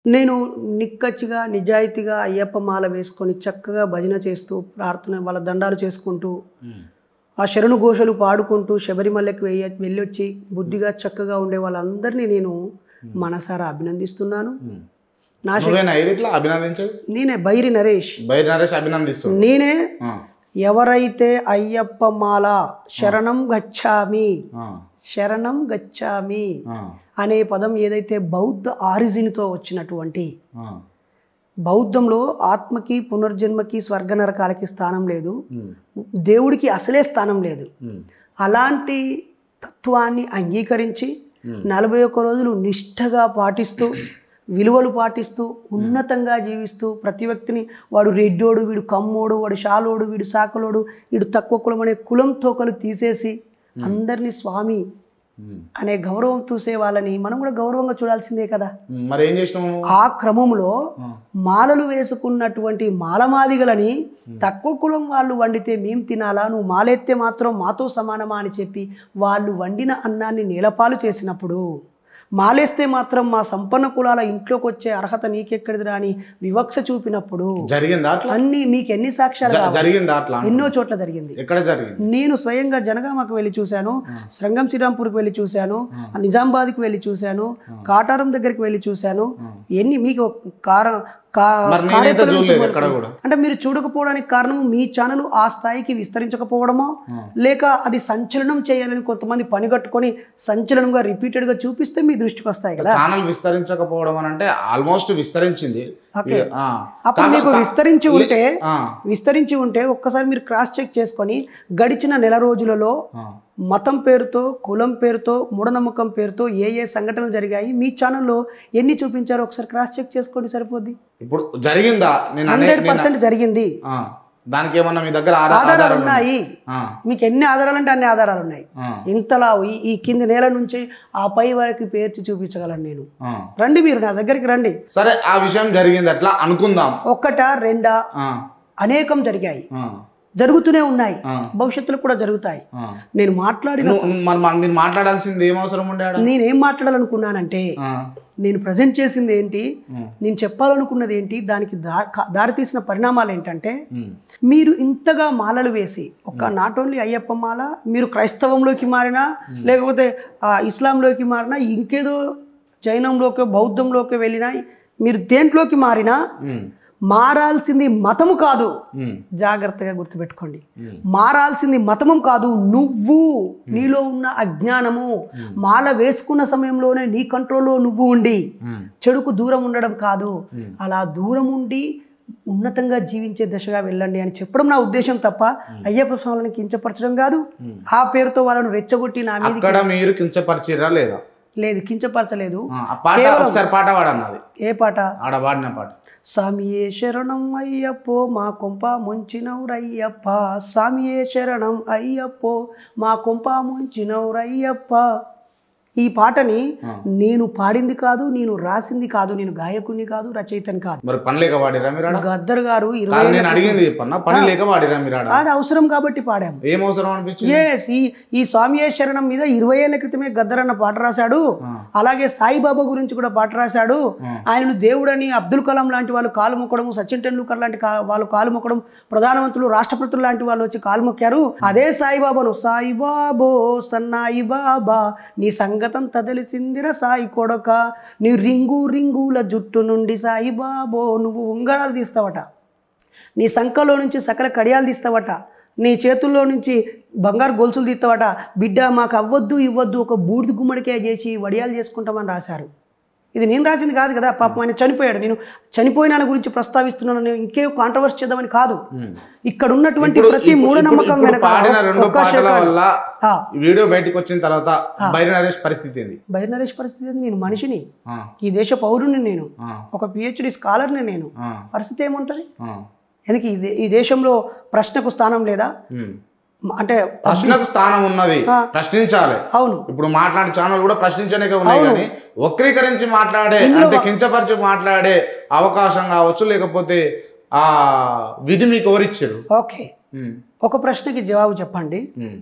నేను నిక్కచ్చిగా, నిజాయితీగా అయ్యప్ప మాల వేసుకొని చక్కగా భజన చేస్తూ, ప్రార్థన వాళ్ళ దండాలు చేసుకుంటూ, ఆ శరణు ఘోషలు పాడుకుంటూ శబరిమలకి వెళ్ళొచ్చి బుద్ధిగా చక్కగా ఉండే వాళ్ళందరినీ నేను మనసారా అభినందిస్తున్నాను. నేనే బైరి నరేష్ అభినందిస్తున్నాను. నేనే ఎవరైతే అయ్యప్ప మాల శరణం గచ్చామి శరణం గచ్చామి అనే పదం ఏదైతే బౌద్ధ ఆరిజిన్తో వచ్చినటువంటి, బౌద్ధంలో ఆత్మకి పునర్జన్మకి స్వర్గ నరకాలకి స్థానం లేదు, దేవుడికి అసలే స్థానం లేదు. అలాంటి తత్వాన్ని అంగీకరించి 41 రోజులు నిష్ఠగా పాటిస్తూ, విలువలు పాటిస్తూ, ఉన్నతంగా జీవిస్తూ, ప్రతి వ్యక్తిని వాడు రెడ్డోడు, వీడు కమ్మోడు, వాడు షాలోడు, వీడు సాకలోడు, వీడు తక్కువ కులం అనే కులం తోకలు తీసేసి అందరినీ స్వామి అనే గౌరవం చూసే వాళ్ళని మనం కూడా గౌరవంగా చూడాల్సిందే కదా. మరి ఏం చేసినాము? ఆ క్రమంలో మాలలు వేసుకున్నటువంటి మాలమాదిగలని తక్కువ కులం వాళ్ళు వండితే మేము తినాలా, నువ్వు మాలెత్తే మాత్రం మాతో సమానమా అని చెప్పి వాళ్ళు వండిన అన్నాన్ని నేలపాలు చేసినప్పుడు, మాలేస్తే మాత్రం మా సంపన్న కులాల ఇంట్లోకి వచ్చే అర్హత నీకెక్కడిదిరా అని వివక్ష చూపినప్పుడు జరిగిందా? అన్ని మీకు ఎన్ని సాక్ష్యాలు? జరిగిందా? అట్లా ఎన్నో చోట్ల జరిగింది. ఎక్కడ జరిగింది? నేను స్వయంగా జనగామకు వెళ్ళి చూశాను, శ్రంగం శ్రీరాంపూర్కి వెళ్ళి చూశాను, నిజామాబాద్కి వెళ్ళి చూశాను, కాటారం దగ్గరికి వెళ్ళి చూశాను. ఎన్ని మీకు అంటే మీరు చూడకపోవడానికి కారణం మీ ఛానల్ ఆ స్థాయికి విస్తరించకపోవడమో, లేక అది సంచలనం చేయాలని కొంతమంది పనిగట్టుకొని సంచలనంగా రిపీటెడ్ గా చూపిస్తే మీ దృష్టికి వస్తాయి కదా. ఛానల్ విస్తరించకపోవడం అంటే ఆల్మోస్ట్ విస్తరించింది. అప్పుడు మీకు విస్తరించి ఉంటే ఒక్కసారి మీరు క్రాస్ చెక్ చేసుకొని గడిచిన నెల రోజులలో మతం పేరుతో, కులం పేరుతో, మూఢనమ్మకం పేరుతో ఏ ఏ సంఘటనలు జరిగాయి మీ ఛానల్లో ఎన్ని చూపించారో ఒకసారి క్రాస్ చెక్ చేసుకోండి, సరిపోద్ది. ఇప్పుడు జరిగిందా? 100% జరిగింది. దానికి ఏమన్నా మీ దగ్గర ఆధారాలు ఉన్నాయి? మీకు ఎన్ని ఆధారాలు అంటే అన్ని ఆధారాలు ఉన్నాయి. ఇంతలా ఈ కింది నేల నుంచి ఆ పై వరకు పేర్చి చూపించగలను నేను. రండి, మీరు నా దగ్గరికి రండి. సరే, ఆ విషయం జరిగింది అట్లా అనుకుందాం. ఒక్కటా రెండా? అనేకం జరిగాయి, జరుగుతూనే ఉన్నాయి, భవిష్యత్తులో కూడా జరుగుతాయి. నేను మీరు మాట్లాడాల్సింది ఏం అవసరం ఉండే? నేనేం మాట్లాడాలనుకున్నానంటే, నేను ప్రజెంట్ చేసింది ఏంటి, నేను చెప్పాలనుకున్నది ఏంటి, దానికి దారితీసిన పరిణామాలు ఏంటంటే, మీరు ఇంతగా మాలలు వేసి నాట్ ఓన్లీ అయ్యప్ప మాల, మీరు క్రైస్తవంలోకి మారినా, లేకపోతే ఇస్లాంలోకి మారినా, ఇంకేదో జైనంలోకి బౌద్ధంలోకి వెళ్ళినా, మీరు దేంట్లోకి మారినా మారాల్సింది మతము కాదు. జాగ్రత్తగా గుర్తుపెట్టుకోండి, మారాల్సింది మతము కాదు, నువ్వు, నీలో ఉన్న అజ్ఞానము. మాల వేసుకున్న సమయంలోనే నీ కంట్రోల్లో నువ్వు ఉండి చెడుకు దూరం ఉండడం కాదు, అలా దూరం ఉండి ఉన్నతంగా జీవించే దశగా వెళ్ళండి అని చెప్పడం నా ఉద్దేశం తప్ప అయ్యప్ప స్వామిని కించపరచడం కాదు. ఆ పేరుతో వాళ్ళను రెచ్చగొట్టి నా మీద మీరు కించపరిచిరా లేదా? లేదు, కించపరచలేదు. పాట వాడన్నది. ఏ పాట? ఆడ వాడిన పాట. స్వామియే శరణం అయ్యప్పో మా కొంప ముంచినవురయ్యప్ప, స్వామియే శరణం అయ్యప్పో మా కొంప ముంచినవురయ్యప్ప. ఈ పాటని నేను పాడింది కాదు, నేను రాసింది కాదు, నేను గాయకుని కాదు, రచయితని కాదు. మరి పని లేక పాడిరా మీరు? గద్దర్ గారు అది అవసరం కాబట్టి పాడాము. ఏం అవసరం అనిపించింది? ఈ స్వామియే శరణం మీద 20 ఏళ్ల క్రితమే గద్దర్ అన్న పాట రాశాడు. అలాగే సాయిబాబా గురించి కూడా పాట రాశాడు. ఆయనను దేవుడని అబ్దుల్ కలాం లాంటి వాళ్ళు కాలు మొక్కడం, సచిన్ టెండూల్కర్ లాంటి వాళ్ళు కాలు మొక్కడం, ప్రధానమంత్రులు, రాష్ట్రపతులు లాంటి వాళ్ళు వచ్చి కాలు మొక్కారు. అదే సాయిబాబాను, సాయిబాబో సన్నాయి బాబా నీ సంగతంతా తెలిసిందిర సాయి కొడక, నీ రింగుల జుట్టు నుండి సాయిబాబో నువ్వు ఉంగరాలు తీస్తావట, నీ సంకలో నుంచి సకల కడియాలు తీస్తావట, నీ చేతుల్లో నుంచి బంగారు గొలుసులు తీస్తావట, బిడ్డ మాకు అవ్వద్దు ఇవ్వద్దు, ఒక బూడిద గుమ్మడికాయ చేసి వడియాలు చేసుకుంటామని రాశారు. ఇది నేను రాసింది కాదు కదా, పాపం ఆయన చనిపోయాడు. నేను చనిపోయిన గురించి ప్రస్తావిస్తున్నాను, ఇంకే కాంట్రవర్సీ చేద్దామని కాదు. ఇక్కడ ఉన్నటువంటి ప్రతి మూఢనమ్మకం వీడియో బయటకు వచ్చిన తర్వాత బైరి నరేష్ పరిస్థితి ఏంది? బైరి నరేష్ పరిస్థితి ఏంది? నేను మనిషిని, ఈ దేశ పౌరుని, నేను ఒక PhD స్కాలర్ని, నేను పరిస్థితి ఏముంటది? ఎందుకు ఈ దేశంలో ప్రశ్నకు స్థానం లేదా? అంటే ప్రశ్నకు స్థానం ఉన్నది, ప్రశ్నించాలి. అవును, ఇప్పుడు మాట్లాడే ఛానల్ కూడా ప్రశ్నించడానికి ఉన్నాయి, కానీ వక్రీకరించి మాట్లాడే, అంటే కించపరిచి మాట్లాడే అవకాశం కావచ్చు, లేకపోతే ఆ విధి మీకు ఎవరిచ్చారు? ఓకే, ఒక ప్రశ్నకి జవాబు చెప్పండి.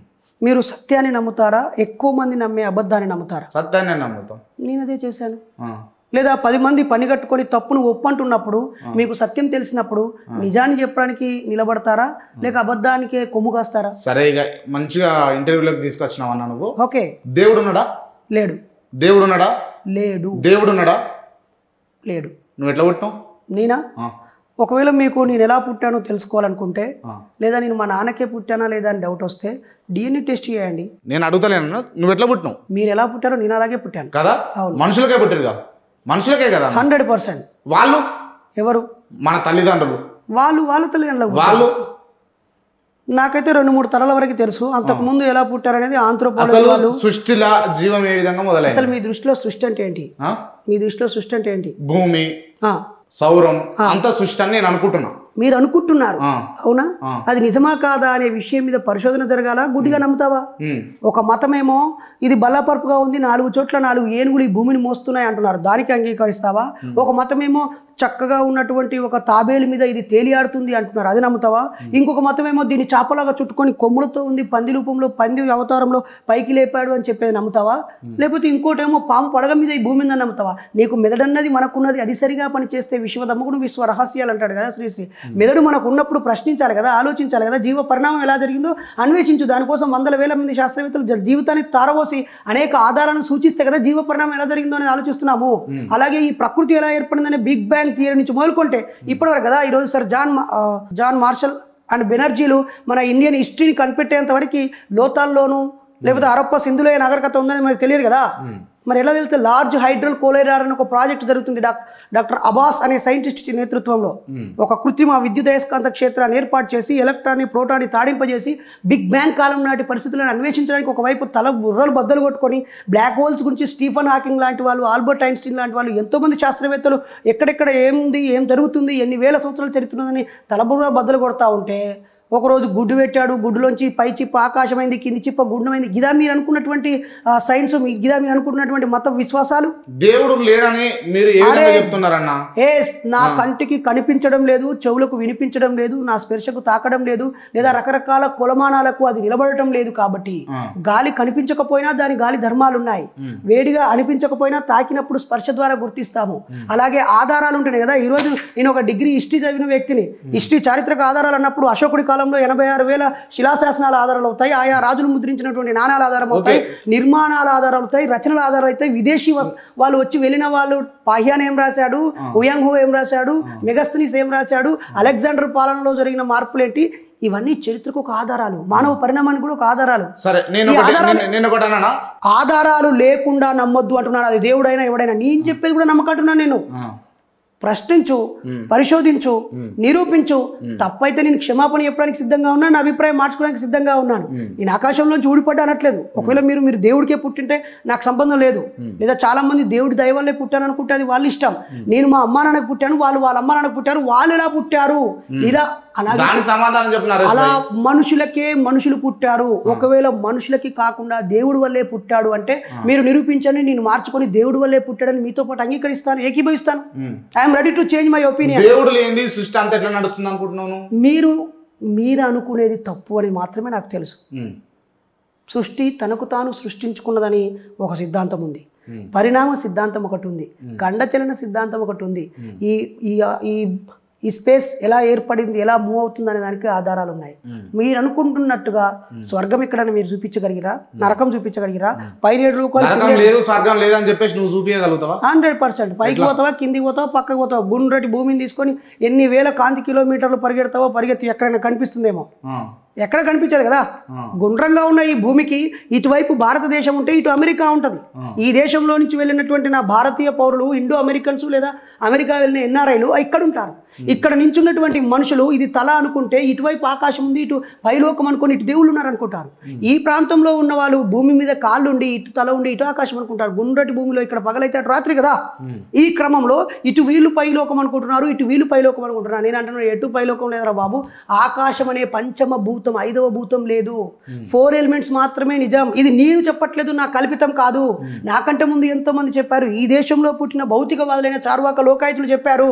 మీరు సత్యాన్ని నమ్ముతారా, ఎక్కువ మంది నమ్మే అబద్ధాన్ని నమ్ముతారా? సత్యాన్ని నమ్ముతాం. నేను అదే చేశాను. లేదా 10 మంది పని కట్టుకొని తప్పును ఒప్పంటున్నప్పుడు మీకు సత్యం తెలిసినప్పుడు నిజాన్ని చెప్పడానికి నిలబడతారా లేక అబద్ధానికే కొమ్ము కాస్తారా? సరే, ఇక మంచిగా ఇంటర్వ్యూలోకి తీసుకొచ్చినావు అన్న నువ్వు. ఓకే. దేవుడు ఉన్నాడా? లేడు. దేవుడు ఉన్నాడా? లేడు. దేవుడు ఉన్నాడా? లేడు. నువ్వు ఎట్లా పుట్టినావు? నేనా? ఒకవేళ మీకు నేను ఎలా పుట్టానో తెలుసుకోవాలనుకుంటే లేదా నేను మా నాన్నకే పుట్టానా లేదా అని డౌట్ వస్తే DNA టెస్ట్ చేయండి. నేను అడుగుతలేను, నువ్వు ఎట్లా పుట్టినావు? మీరు ఎలా పుట్టారో నేను అలాగే పుట్టాను కదా. మనుషులకే పుట్టిరుగా, మనుషులకే కదా. 100%. వాళ్ళు ఎవరు? మన తల్లిదండ్రులు. వాళ్ళ తల్లిదండ్రులు. వాళ్ళు నాకైతే 2-3 తరాల వరకు తెలుసు. అంతకుముందు ఎలా పుట్టారనేది అసలు సృష్టిలా జీవం ఏ విధంగా మొదలైంది? అసలు మీ దృష్టిలో సృష్టి అంటే ఏంటి? మీ దృష్టిలో సృష్టి అంటే ఏంటి? భూమి, సౌరం అంత సృష్టి అని నేను అనుకుంటున్నా. మీరు అనుకుంటున్నారు, అవునా? అది నిజమా కాదా అనే విషయం మీద పరిశోధన జరగాల. గుడ్డిగా నమ్ముతావా? ఒక మతమేమో ఇది బల్లపరుపుగా ఉంది, 4 చోట్ల 4 ఏనుగులు ఈ భూమిని మోస్తున్నాయి అంటున్నారు, దానికి అంగీకరిస్తావా? ఒక మతమేమో చక్కగా ఉన్నటువంటి ఒక తాబేలు మీద ఇది తేలియాడుతుంది అంటున్నారు, అది నమ్ముతావా? ఇంకొక మతమేమో దీన్ని చాపలాగా చుట్టుకొని కొమ్ములతో ఉంది, పంది రూపంలో పంది అవతారంలో పైకి లేపాడు అని చెప్పేది నమ్ముతావా? లేకపోతే ఇంకోటేమో పాము పడగ మీద ఈ భూమి ఉందని నమ్ముతావా? నీకు మెదడన్నది మనకున్నది, అది సరిగా పనిచేస్తే విశ్వదమ్ముకును విశ్వ రహస్యాలు అంటాడు కదా శ్రీశ్రీ. మెదడు మనకు ఉన్నప్పుడు ప్రశ్నించాలి కదా, ఆలోచించాలి కదా, జీవ పరిణామం ఎలా జరిగిందో అన్వేషించు. దానికోసం 100,000 మంది శాస్త్రవేత్తలు జీవితాన్ని తారవోసి అనేక ఆధారాలను సూచిస్తే కదా జీవ పరిణామం ఎలా జరిగిందో అనేది ఆలోచిస్తున్నాము. అలాగే ఈ ప్రకృతి ఎలా ఏర్పడిందనే బిగ్ బ్యాంగ్ థియరీ నుంచి మొదలుకుంటే ఇప్పటివరకు కదా, ఈరోజు సార్ జాన్ మార్షల్ అండ్ బెనర్జీలు మన ఇండియన్ హిస్టరీని కనిపెట్టేంత వరకు లోతాల్లోనూ లేకపోతే హరప్ప సింధులోయ నాగరికత ఉందని మనకు తెలియదు కదా. మరి ఎలా తెలిస్తే లార్జ్ హైడ్రల్ కోలైడార్ అని ఒక ప్రాజెక్ట్ జరుగుతుంది డాక్టర్ అబాస్ అనే సైంటిస్ట్ నేతృత్వంలో. ఒక కృత్రిమ విద్యుదయస్కాంత క్షేత్రాన్ని ఏర్పాటు చేసి ఎలక్ట్రాన్ని ప్రోటాన్ని తాడింపజేసి బిగ్ బ్యాంగ్ కాలం నాటి పరిస్థితులను అన్వేషించడానికి ఒకవైపు బుర్రలు బద్దలు కొట్టుకొని బ్లాక్ హోల్స్ గురించి స్టీఫన్ హాకింగ్ లాంటి వాళ్ళు, ఆల్బర్ట్ ఐన్స్టీన్ లాంటి వాళ్ళు, ఎంతోమంది శాస్త్రవేత్తలు ఎక్కడెక్కడ ఏముంది, ఏం జరుగుతుంది, ఎన్ని వేల సంవత్సరాలు చరిత్రని తలబుర్ర బద్దలు కొడతా ఉంటే ఒకరోజు గుడ్డు పెట్టాడు, గుడ్డులోంచి పై చిప్ప ఆకాశమైంది, కింది చిప్ప గుండమైంది. గిదా మీరు అనుకున్నటువంటి సైన్స్, గిదా మీరు అనుకున్నటువంటి మత విశ్వాసాలు? దేవుడు లేడని మీరు చెప్తున్నారన్నా? నా కంటికి కనిపించడం లేదు, చెవులకు వినిపించడం లేదు, నా స్పర్శకు తాకడం లేదు, లేదా రకరకాల కొలమానాలకు అది నిలబడటం లేదు. కాబట్టి గాలి కనిపించకపోయినా దాని గాలి ధర్మాలు ఉన్నాయి. వేడిగా అనిపించకపోయినా తాకినప్పుడు స్పర్శ ద్వారా గుర్తిస్తాము. అలాగే ఆధారాలు ఉంటున్నాయి కదా. ఈరోజు నేను ఒక డిగ్రీ హిస్టరీ చదివిన వ్యక్తిని. హిస్టరీ చారిత్రక ఆధారాలు అన్నప్పుడు అశోకుడి కాలంలో 86,000 శిలాశాసనాల ఆధారాలు అవుతాయి, ఆయా రాజులు ముద్రించినటువంటి నాణాల ఆధారం అవుతాయి, నిర్మాణాల ఆధారాలు అవుతాయి, రచనల ఆధారాలు అవుతాయి. విదేశీ వాళ్ళు వచ్చి వెళ్ళిన వాళ్ళు పాహ్యాన్ ఏం రాశాడు, హుయాంగ్ హో ఏం రాశాడు, మెగస్తనీస్ ఏం రాశాడు, అలెగ్జాండర్ పాలనలో జరిగిన మార్పులేంటి, ఇవన్నీ చరిత్రకు ఒక ఆధారాలు, మానవ పరిణామానికి కూడా ఒక ఆధారాలు. సరే, ఆధారాలు లేకుండా నమ్మొద్దు అంటున్నాను. అది దేవుడైనా ఎవడైనా. నేను చెప్పేది కూడా నమ్మకంటున్నాను. నేను ప్రశ్నించు, పరిశోధించు, నిరూపించు. తప్పైతే నేను క్షమాపణ చెప్పడానికి సిద్ధంగా ఉన్నాను, నా అభిప్రాయం మార్చుకోవడానికి సిద్ధంగా ఉన్నాను. నేను ఆకాశంలోంచి ఊడిపడ్డా అనట్లేదు. ఒకవేళ మీరు దేవుడికే పుట్టింటే నాకు సంబంధం లేదు. లేదా చాలా మంది దేవుడి దయ వల్లే పుట్టాను అనుకుంటే అది వాళ్ళ ఇష్టం. నేను మా అమ్మా నాన్నకు పుట్టాను, వాళ్ళు వాళ్ళ అమ్మా నాన్నకు పుట్టారు, వాళ్ళు ఎలా పుట్టారు ఇలా అలా మనుషులకే మనుషులు పుట్టారు. ఒకవేళ మనుషులకి కాకుండా దేవుడి వల్లే పుట్టాడు అంటే మీరు నిరూపించండి, నేను మార్చుకొని దేవుడి వల్లే పుట్టాడని మీతో పాటు అంగీకరిస్తాను, ఏకీభవిస్తాను. I'm ready to change my opinion. దేవుడు లేనిది సృష్టి అంతా ఎట్లా నడుస్తుంది అనుకుంటున్నాను? మీరు అనుకునేది తప్పు అని మాత్రమే నాకు తెలుసు. సృష్టి తనకు తాను సృష్టించుకున్నదని ఒక సిద్ధాంతం ఉంది, పరిణామ సిద్ధాంతం ఒకటి ఉంది, ఖండచలన సిద్ధాంతం ఒకటి ఉంది. ఈ స్పేస్ ఎలా ఏర్పడింది, ఎలా మూవ్ అవుతుంది అనే దానికి ఆధారాలు ఉన్నాయి. మీరు అనుకుంటున్నట్టుగా స్వర్గం ఎక్కడైనా మీరు చూపించగలిగిరా, నరకం చూపించగలిగిరా? పైన 100% పైకి పోతావా, కిందికి పోతావా, పక్కకి పోతావా? గుండ్రటి భూమిని తీసుకొని ఎన్ని వేల కాంతి కిలోమీటర్లు పరిగెడతావో, పరిగెత్తి ఎక్కడైనా కనిపిస్తుందేమో? ఎక్కడ కనిపించదు కదా. గుండ్రంగా ఉన్న ఈ భూమికి ఇటువైపు భారతదేశం ఉంటే ఇటు అమెరికా ఉంటుంది. ఈ దేశంలో నుంచి వెళ్ళినటువంటి నా భారతీయ పౌరులు, ఇండో అమెరికన్స్ లేదా అమెరికా వెళ్ళిన ఎన్ఆర్ఐలు ఇక్కడ ఉంటారు. ఇక్కడ నించున్నటువంటి మనుషులు ఇది తల అనుకుంటే ఇటువైపు ఆకాశం ఉంది, ఇటు పైలోకం అనుకుని ఇటు దేవుళ్ళు ఉన్నారు అనుకుంటారు. ఈ ప్రాంతంలో ఉన్న వాళ్ళు భూమి మీద కాళ్ళు ఉండి ఇటు తల ఉండి ఇటు ఆకాశం అనుకుంటారు. గుండ్రటి భూమిలో ఇక్కడ పగలైతే అటు రాత్రి కదా. ఈ క్రమంలో ఇటు వీళ్ళు పైలోకం అనుకుంటున్నారు, ఇటు వీళ్ళు పైలోకం అనుకుంటున్నారు. నేను అంటున్నాను, ఎటు పైలోకం లేదురా బాబు. ఆకాశం అనే పంచమ భూతం, 5వ భూతం లేదు. 4 ఎలిమెంట్స్ మాత్రమే నిజం. ఇది నేను చెప్పట్లేదు, నా కల్పితం కాదు. నాకంటే ముందు ఎంతో మంది చెప్పారు. ఈ దేశంలో పుట్టిన భౌతికవాదులైన చార్వాక లోకాయతులు చెప్పారు.